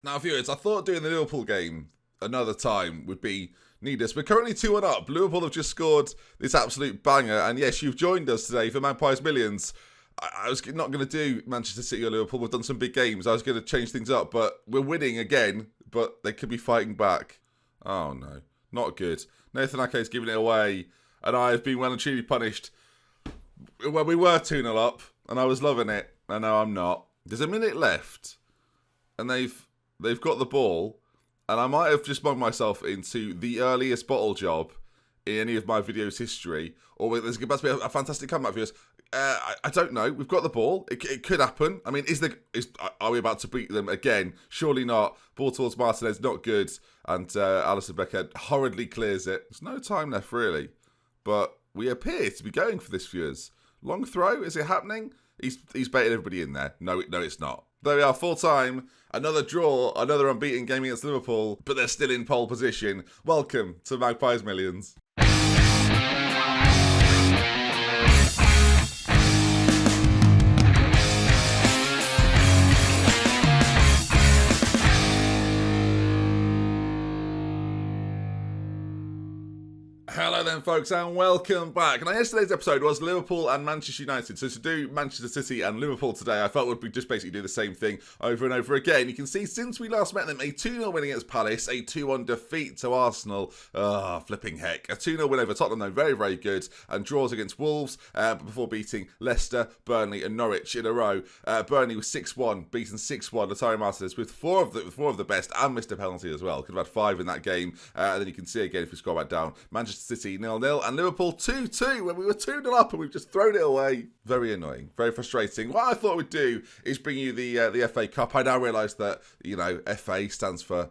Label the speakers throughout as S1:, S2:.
S1: Now, viewers, I thought doing the Liverpool game another time would be needless. We're currently 2-1 up. Liverpool have just scored this absolute banger. And yes, you've joined us today for MAGPIES Millions. I was not going to do Manchester City or Liverpool. We've done some big games. I was going to change things up, but we're winning again. But they could be fighting back. Oh, no. Not good. Nathan Ake is giving it away. And I have been well and truly punished. Well, we were 2-0 up, and I was loving it. And now I'm not. There's a minute left. And they've got the ball. And I might have just bugged myself into the earliest bottle job in any of my videos' history. Or there's about to be a fantastic comeback for us. I don't know. We've got the ball. It could happen. I mean, are we about to beat them again? Surely not. Ball towards Martinez, not good. And Alisson Becker hurriedly clears it. There's no time left, really. But we appear to be going for this, viewers. Long throw, is it happening? He's baited everybody in there. No, it's not. There we are, full time. Another draw, another unbeaten game against Liverpool, but they're still in pole position. Welcome to MAGPIES Millions. Hello then, folks, and welcome back. Now, yesterday's episode was Liverpool and Manchester United. So to do Manchester City and Liverpool today, I felt would just basically do the same thing over and over again. You can see since we last met them, a 2-0 win against Palace, a 2-1 defeat to Arsenal. Flipping heck. A 2-0 win over Tottenham, though, very, very good. And draws against Wolves before beating Leicester, Burnley and Norwich in a row. Burnley was 6-1, beaten 6-1. Latari Martinez with four of the best and missed a penalty as well. Could have had 5 in that game. And then you can see again, if we scroll back down, Manchester City 0-0 and Liverpool 2-2 when we were 2-0 up and we've just thrown it away. Very annoying, very frustrating. What I thought we'd do is bring you the FA Cup. I now realise that, FA stands for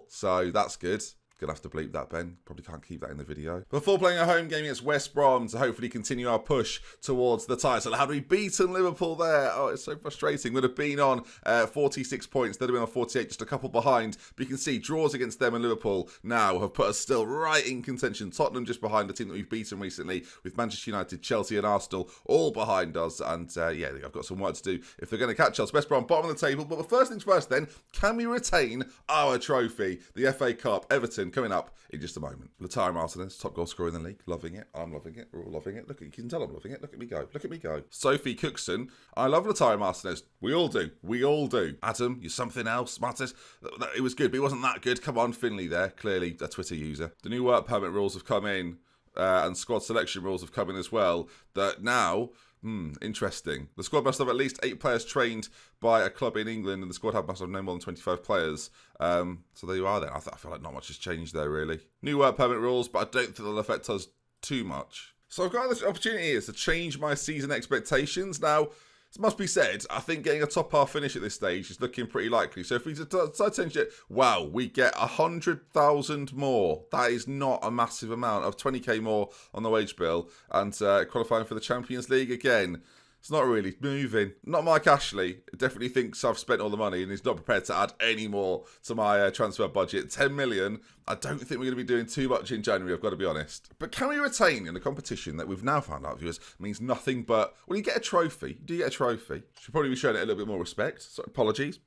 S1: so that's good. Gonna have to bleep that, Ben. Probably can't keep that in the video. Before playing a home game against West Brom to hopefully continue our push towards the title. Had we beaten Liverpool there? Oh, it's so frustrating. Would have been on 46 points. They'd have been on 48, just a couple behind. But you can see draws against them and Liverpool now have put us still right in contention. Tottenham just behind the team that we've beaten recently, with Manchester United, Chelsea and Arsenal all behind us. And I've got some work to do if they're going to catch us. West Brom bottom of the table. But the first things first then, can we retain our trophy? The FA Cup, Everton, coming up in just a moment. Latari Martinez, top goal scorer in the league. Loving it. I'm loving it. We're all loving it. Look, you can tell I'm loving it. Look at me go. Look at me go. Sophie Cookson. I love Latari Martinez. We all do. We all do. Adam, you're something else. Martinez, it was good, but it wasn't that good. Come on, Finley there. Clearly a Twitter user. The new work permit rules have come in, and squad selection rules have come in as well. That now... interesting. The squad must have at least 8 players trained by a club in England, and the squad must have no more than 25 players. So there you are then. I feel like not much has changed there, really. New work permit rules, but I don't think they'll affect us too much. So I've got this opportunity here to change my season expectations. Now, it must be said, I think getting a top half finish at this stage is looking pretty likely. So if we decide to change it, wow, we get 100,000 more. That is not a massive amount of 20k more on the wage bill. And qualifying for the Champions League again. It's not really moving. Not Mike Ashley. Definitely thinks I've spent all the money and he's not prepared to add any more to my transfer budget. 10 million. I don't think we're going to be doing too much in January, I've got to be honest. But can we retain in a competition that we've now found out, viewers, means nothing but... Well, you get a trophy. Do you get a trophy? Should probably be showing it a little bit more respect. So, apologies.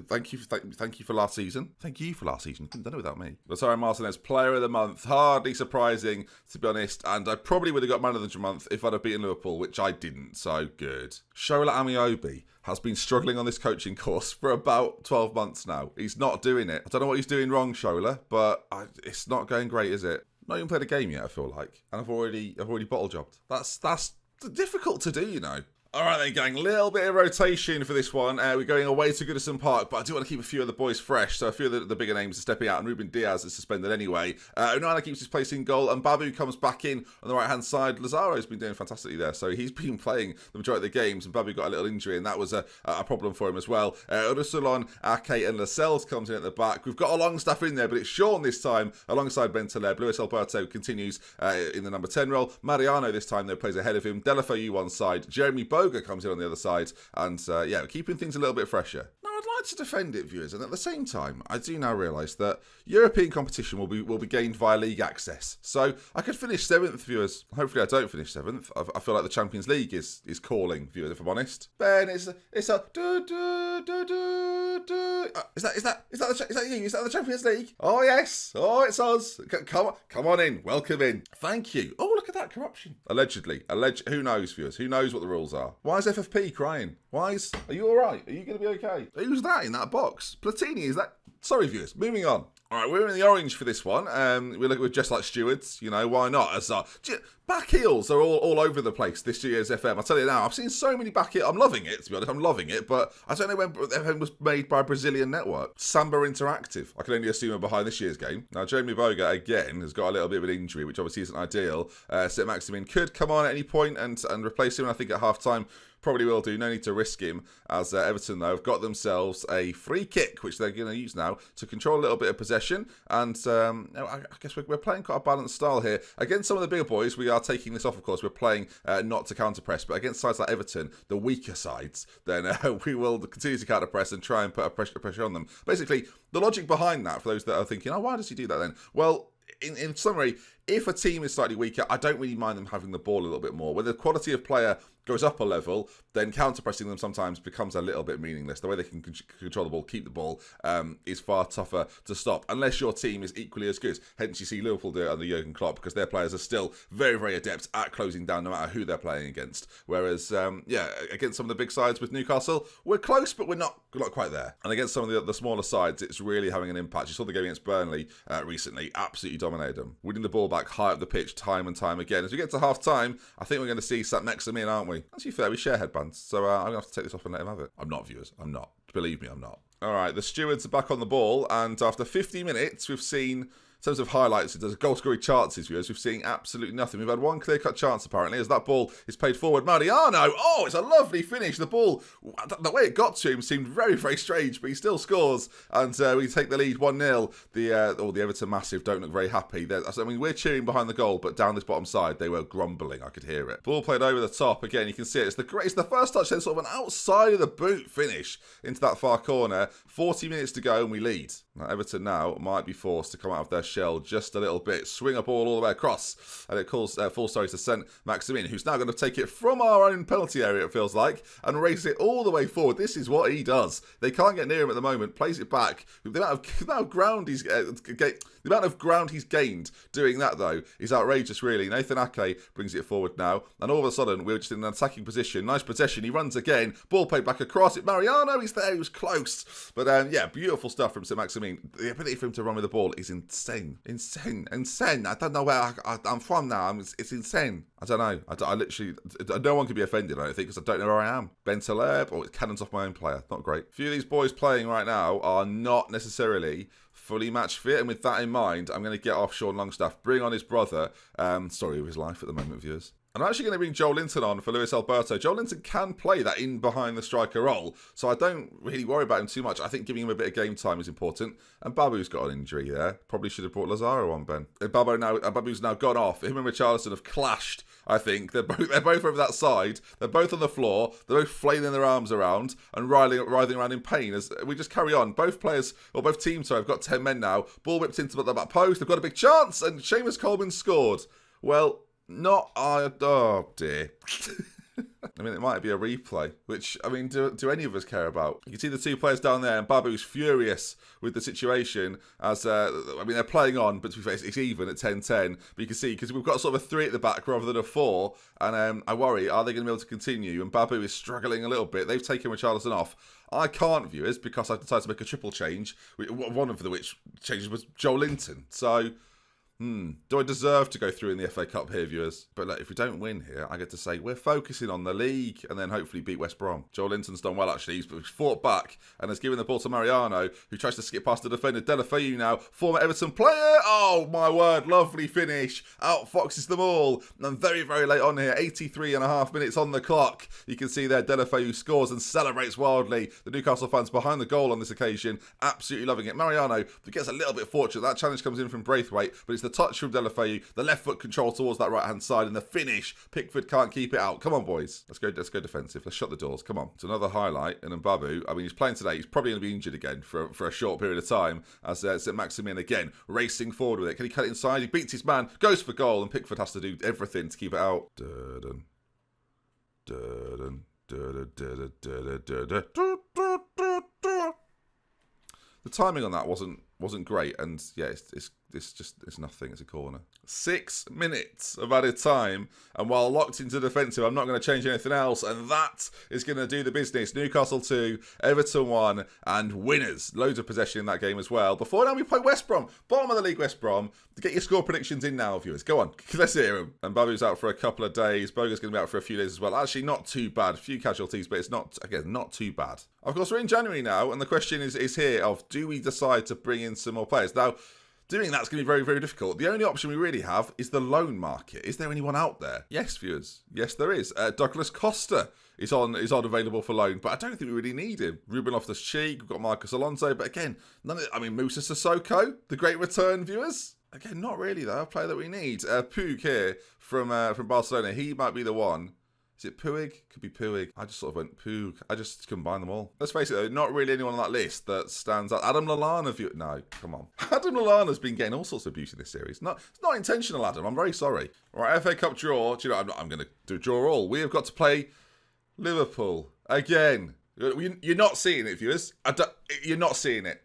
S1: Thank you for last season. Thank you for last season. Couldn't have done it without me. Latari Martinez, player of the month. Hardly surprising, to be honest. And I probably would have got man of the month if I'd have beaten Liverpool, which I didn't. So good. Shola Amiobi has been struggling on this coaching course for about 12 months now. He's not doing it. I don't know what he's doing wrong, Shola, but it's not going great, is it? Not even played a game yet, I feel like. And I've already bottle jobbed. That's difficult to do, you know. All right then, gang, little bit of rotation for this one. We're going away to Goodison Park, but I do want to keep a few of the boys fresh, so a few of the bigger names are stepping out, and Ruben Diaz is suspended anyway. Onana keeps his place in goal, and Babu comes back in on the right-hand side. Lazaro's been doing fantastically there, so he's been playing the majority of the games, and Babu got a little injury, and that was a problem for him as well. Ursulon, Ake, and Lascelles comes in at the back. We've got a long staff in there, but it's Sean this time, alongside Bentaleb. Luis Alberto continues in the number 10 role. Mariano this time, though, plays ahead of him. Delafoyu one side. Jeremy Bowen Boga comes in on the other side, and yeah, keeping things a little bit fresher. Now, I'd like to defend it, viewers, and at the same time, I do now realise that European competition will be gained via league access. So I could finish 7th, viewers. Hopefully I don't finish 7th. I feel like the Champions League is calling, viewers, if I'm honest. Ben, it's a do do do do do. Is that you? Is that the Champions League? Oh yes. Oh, it's us. Come on in. Welcome in. Thank you. Oh, look at that corruption. Allegedly. Who knows, viewers? Who knows what the rules are? Why is FFP crying? Are you all right? Are you going to be okay? Who's that in that box? Platini, is that? Sorry, viewers. Moving on. All right, we're in the orange for this one. We're looking with just like stewards. You know, why not? As back heels are all over the place this year's FM. I'll tell you now, I've seen so many back heels. I'm loving it, to be honest. I'm loving it, but I don't know when FM was made by a Brazilian network. Samba Interactive. I can only assume are behind this year's game. Now, Jeremy Boga, again, has got a little bit of an injury, which obviously isn't ideal. Saint-Maximin could come on at any point and replace him, I think, at half-time. Probably will do. No need to risk him, as Everton, though, have got themselves a free kick, which they're going to use now to control a little bit of possession. And I guess we're playing quite a balanced style here. Against some of the bigger boys, we are taking this off, of course. We're playing not to counter-press, but against sides like Everton, the weaker sides, then we will continue to counter-press and try and put a pressure on them. Basically, the logic behind that, for those that are thinking, oh, why does he do that then? Well, in summary, if a team is slightly weaker, I don't really mind them having the ball a little bit more. When the quality of player goes up a level, then counter-pressing them sometimes becomes a little bit meaningless. The way they can control the ball, keep the ball, is far tougher to stop, unless your team is equally as good. Hence, you see Liverpool do it under Jurgen Klopp, because their players are still very, very adept at closing down no matter who they're playing against. Whereas, against some of the big sides with Newcastle, we're close, but we're not quite there. And against some of the smaller sides, it's really having an impact. You saw the game against Burnley recently, absolutely dominated them. Winning the ball back high up the pitch time and time again. As we get to half-time, I think we're going to see Saint-Maximin, aren't we? To be fair, we share headbands, so I'm going to have to take this off and let him have it. I'm not, viewers. I'm not. Believe me, I'm not. All right, the stewards are back on the ball, and after 50 minutes, we've seen... In terms of highlights, there's goal scoring chances, viewers. We've seen absolutely nothing. We've had one clear-cut chance, apparently, as that ball is played forward. Mariano, oh, it's a lovely finish. The ball, the way it got to him seemed very, very strange, but he still scores. And we take the lead 1-0. The Everton Massive don't look very happy. I mean, we're cheering behind the goal, but down this bottom side, they were grumbling. I could hear it. Ball played over the top. Again, you can see it. It's the first touch, then sort of an outside of the boot finish into that far corner. 40 minutes to go, and we lead. Now, Everton now might be forced to come out of their shell just a little bit, swing a ball all the way across, and it calls full story to Saint-Maximin, who's now going to take it from our own penalty area, it feels like, and race it all the way forward. This is what he does. They can't get near him at the moment. Plays it back. The amount of ground he's gained doing that, though, is outrageous, really. Nathan Ake brings it forward now, and all of a sudden we're just in an attacking position. Nice possession. He runs again. Ball played back across it. Mariano, he's there. He was close, but yeah, beautiful stuff from Saint-Maximin. The ability for him to run with the ball is insane. Insane. I don't know where I'm from now. It's insane. I don't know. I literally... No one can be offended, I don't think, because I don't know where I am. Ben Taleb, or Canon's off my own player. Not great. A few of these boys playing right now are not necessarily fully match fit, and with that in mind, I'm going to get off Sean Longstaff, bring on his brother. Story of his life at the moment, viewers. I'm actually going to bring Joel Linton on for Luis Alberto. Joel Linton can play that in behind the striker role, so I don't really worry about him too much. I think giving him a bit of game time is important. And Babu's got an injury there. Probably should have brought Lazaro on, Ben. Babu's now gone off. Him and Richarlison have clashed, I think. They're both over that side. They're both on the floor. They're both flailing their arms around and writhing around in pain as we just carry on. Both teams, have got 10 men now. Ball whipped into the back post. They've got a big chance, and Seamus Coleman scored. Well... oh dear. I mean, it might be a replay, which, I mean, do any of us care about? You can see the two players down there, and Babu's furious with the situation as, they're playing on, but to be fair, it's even at 10-10. But you can see, because we've got sort of a 3 at the back rather than a 4, and I worry, are they going to be able to continue? And Babu is struggling a little bit. They've taken Richarlison off. I can't, viewers, because I've decided to make a triple change, one of which changes was Joel Linton. So... do I deserve to go through in the FA Cup here, viewers? But look, if we don't win here, I get to say we're focusing on the league and then hopefully beat West Brom. Joel Linton's done well, actually. He's fought back and has given the ball to Mariano, who tries to skip past the defender. Deulofeu now, former Everton player. Oh, my word. Lovely finish. Outfoxes them all. And very, very late on here, 83.5 minutes on the clock. You can see there Deulofeu scores and celebrates wildly. The Newcastle fans behind the goal on this occasion, absolutely loving it. Mariano gets a little bit fortunate. That challenge comes in from Braithwaite, but it's the touch from Deulofeu, the left foot control towards that right-hand side, and the finish. Pickford can't keep it out. Come on, boys. Let's go defensive. Let's shut the doors. Come on. It's another highlight. And Mbabu, I mean, he's playing today. He's probably going to be injured again for a short period of time as St-Maximin again racing forward with it. Can he cut it inside? He beats his man, goes for goal, and Pickford has to do everything to keep it out. The timing on that wasn't great, and yeah, it's nothing. It's a corner. 6 minutes of added time, and while locked into defensive, I'm not going to change anything else, and that is going to do the business. Newcastle 2, Everton 1, and winners. Loads of possession in that game as well. Before now, we play West Brom, bottom of the league. West Brom. Get your score predictions in now, viewers. Go on, let's hear them. And Babu's out for a couple of days. Boga's going to be out for a few days as well. Actually, not too bad. A few casualties, but it's not too bad. Of course, we're in January now, and the question is here of, do we decide to bring in some more players? Now, doing that's going to be very, very difficult. The only option we really have is the loan market. Is there anyone out there? Yes, viewers. Yes, there is. Douglas Costa is on available for loan, but I don't think we really need him. Ruben Loftus-Cheek, we've got Marcus Alonso, but again, Moussa Sissoko, the great return, viewers. Again, not really though. A player that we need. Puig here from Barcelona. He might be the one. Is it Puig? Could be Puig. I just sort of went Puig. I just combined them all. Let's face it though, not really anyone on that list that stands out. Adam Lallana, no, come on. Adam Lallana's been getting all sorts of abuse in this series. It's not intentional, Adam. I'm very sorry. All right, FA Cup draw. Do you know, I'm going to do draw all. We have got to play Liverpool again. You're not seeing it, viewers. You're not seeing it.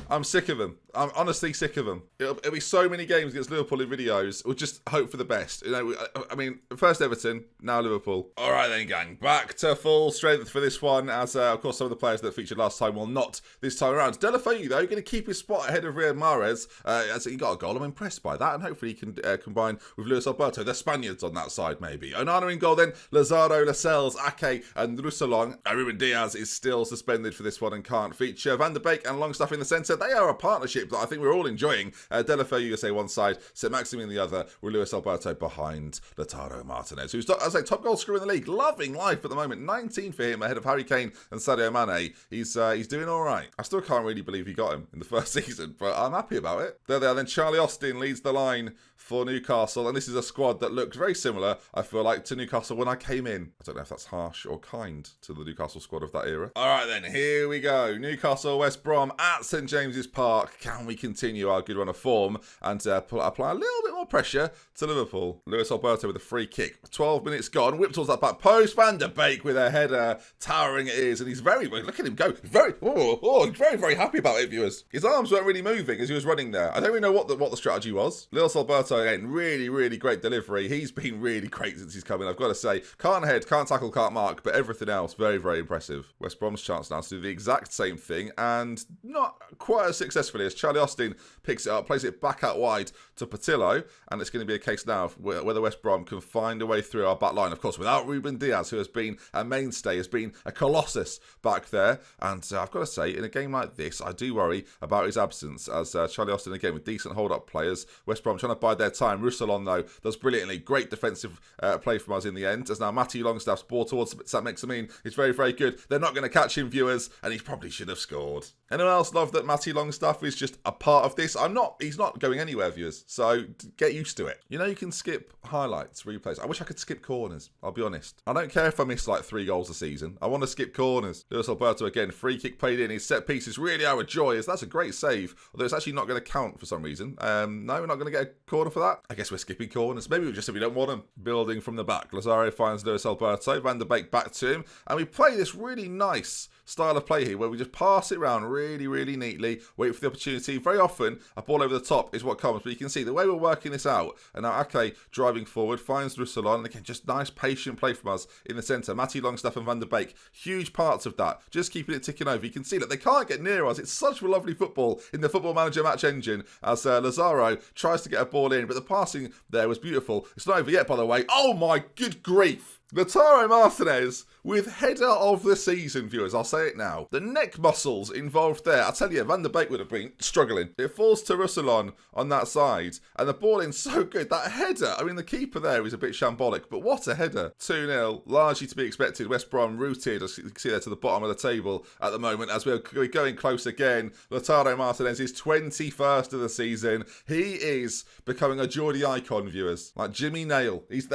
S1: I'm sick of them. I'm honestly sick of them. It'll be so many games against Liverpool in videos. We'll just hope for the best. You know, I mean, first Everton, now Liverpool. All right then, gang. Back to full strength for this one, as of course some of the players that featured last time will not this time around. Deulofeu, though, going to keep his spot ahead of Riyad Mahrez. As he got a goal, I'm impressed by that, and hopefully he can combine with Luis Alberto. The Spaniards on that side, maybe. Onana in goal, then Lazaro, Lascelles, Ake, and Roussillon. Ruben Diaz is still suspended for this one and can't feature. Van der Beek and Longstaff in the centre. They are a partnership that I think we're all enjoying. Deulofeu, you say one side, St-Maximin the other, with Luis Alberto behind Lautaro Martinez, who's, as I say, top goal scorer in the league, loving life at the moment. 19 for him, ahead of Harry Kane and Sadio Mane. He's doing all right. I still can't really believe he got him in the first season, but I'm happy about it. There they are. Then Charlie Austin leads the line for Newcastle, and this is a squad that looks very similar, I feel like, to Newcastle when I came in. I don't know if that's harsh or kind to the Newcastle squad of that era. All right then, here we go. Newcastle, West Brom at St James's Park. Can we continue our good run of form and apply a little bit more pressure to Liverpool? Luis Alberto with a free kick. 12 minutes gone. Whipped towards that back post. Van der Beek with a header towering it is, and he's very, look at him go. He's very, very happy about it, viewers. His arms weren't really moving as he was running there. I don't really know what the strategy was. Luis Alberto, again, really, really great delivery. He's been really great since he's come in, I've got to say. Can't head, can't tackle, can't mark, but everything else, very, very impressive. West Brom's chance now to do the exact same thing, and not quite as successfully as Charlie Austin picks it up, plays it back out wide to Patillo, and it's going to be a case now whether West Brom can find a way through our back line, of course, without Ruben Diaz, who has been a mainstay, has been a colossus back there, and I've got to say, in a game like this, I do worry about his absence, as Charlie Austin, again, with decent hold-up players. West Brom trying to bide their time. Roussillon, though, does brilliantly. Great defensive play from us in the end, as now Matty Longstaff's ball towards St-Maximin is very, very good. They're not going to catch him, viewers, and he probably should have scored. Anyone else love that Matty Longstaff is just a part of this? He's not going anywhere, viewers, so get used to it. You know, you can skip highlights, replays. I wish I could skip corners, I'll be honest. I don't care if I miss like 3 goals a season. I want to skip corners. Luis Alberto again, free kick played in. His set piece is really our joy, as that's a great save, although it's actually not going to count for some reason. No, we're not going to get a corner for that. I guess we're skipping corners. Maybe we just said we don't want them. Building from the back. Lazaro finds Luis Alberto. Van der Beek back to him, and we play this really nice style of play here where we just pass it around really, really neatly, wait for the opportunity. Very often, a ball over the top is what comes, but you can see the way we're working this out. And now Ake driving forward, finds Roussillon, and again, just nice, patient play from us in the centre. Matty Longstaff and Van der Beek, huge parts of that, just keeping it ticking over. You can see that they can't get near us. It's such a lovely football in the Football Manager match engine, as Lazaro tries to get a ball in, but the passing there was beautiful. It's not over yet, by the way. Oh my good grief! Lautaro Martinez with header of the season, viewers. I'll say it now. The neck muscles involved there. I tell you, Van der Beek would have been struggling. It falls to Russelon on that side, and the ball in so good. That header, I mean, the keeper there is a bit shambolic, but what a header. 2-0, largely to be expected. West Brom rooted, as you can see there, to the bottom of the table at the moment, as we're going close again. Lautaro Martinez is 21st of the season. He is becoming a Geordie icon, viewers. Like Jimmy Nail. He's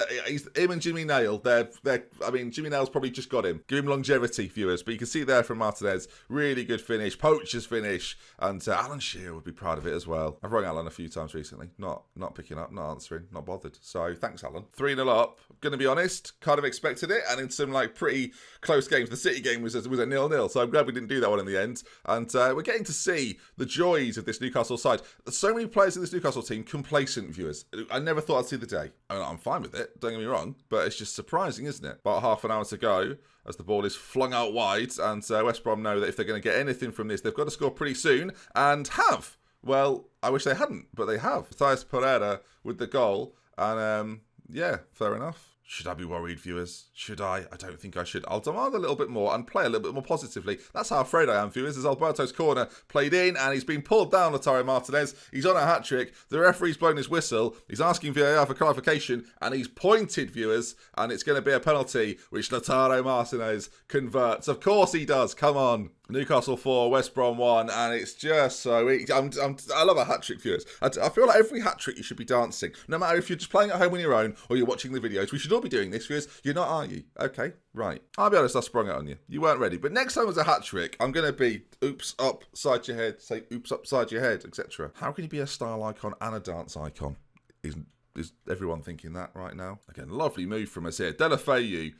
S1: him and Jimmy Nail. I mean, Jimmy Nail's probably just got him. Give him longevity, viewers. But you can see there from Martinez, really good finish, poacher's finish, and Alan Shearer would be proud of it as well. I've rung Alan a few times recently, not picking up, not answering, not bothered. So thanks, Alan. 3-0 up. Going to be honest, kind of expected it, and in some like pretty close games. The City game was a 0-0, so I'm glad we didn't do that one in the end. And we're getting to see the joys of this Newcastle side. So many players in this Newcastle team complacent, viewers. I never thought I'd see the day. I mean, I'm fine with it, don't get me wrong, but it's just surprising, isn't it? About half an hour to go as the ball is flung out wide, and West Brom know that if they're going to get anything from this, they've got to score pretty soon, and have. Well, I wish they hadn't, but they have. Thais Pereira with the goal, and yeah, fair enough. Should I be worried, viewers? Should I? I don't think I should. I'll demand a little bit more and play a little bit more positively. That's how afraid I am, viewers, as Alberto's corner played in and he's been pulled down, Lautaro Martinez. He's on a hat-trick. The referee's blown his whistle. He's asking VAR for clarification and he's pointed, viewers, and it's going to be a penalty, which Lautaro Martinez converts. Of course he does. Come on. Newcastle 4, West Brom 1, and it's just so... I love a hat-trick, viewers. I feel like every hat-trick you should be dancing. No matter if you're just playing at home on your own or you're watching the videos. We should all be doing this, viewers. You're not, are you? Okay, right. I'll be honest, I sprung it on you. You weren't ready. But next time was a hat-trick, I'm going to be oops upside your head, say oops upside your head, etc. How can you be a style icon and a dance icon? Is everyone thinking that right now? Again, lovely move from us here. Delafeu.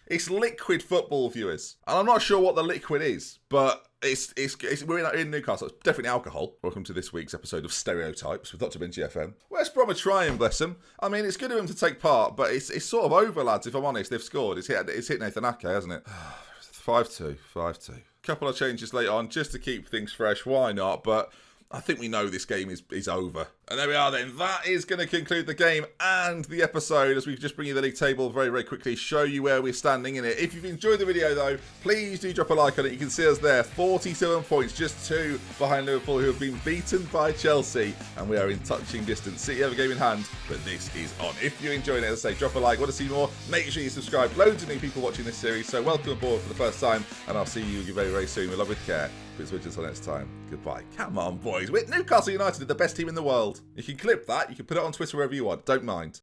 S1: It's liquid football, viewers. And I'm not sure what the liquid is, but we're in Newcastle. It's definitely alcohol. Welcome to this week's episode of Stereotypes with DoctorBenjyFM. West Brom are trying, bless them. I mean, it's good of him to take part, but it's sort of over, lads, if I'm honest. They've scored. It's hit Nathan Ake, hasn't it? 5-2. Couple of changes later on, just to keep things fresh. Why not? But I think we know this game is over. And there we are then. That is going to conclude the game and the episode as we just bring you the league table very, very quickly, show you where we're standing in it. If you've enjoyed the video though, please do drop a like on it. You can see us there, 47 points, just 2 behind Liverpool, who have been beaten by Chelsea, and we are in touching distance. City have a game in hand, but this is on. If you're enjoying it, as I say, drop a like. Want to see more? Make sure you subscribe. Loads of new people watching this series, so welcome aboard for the first time, and I'll see you very, very soon. With love, with care. But until next time, goodbye. Come on, boys. Newcastle United are the best team in the world. You can clip that. You can put it on Twitter wherever you want. Don't mind.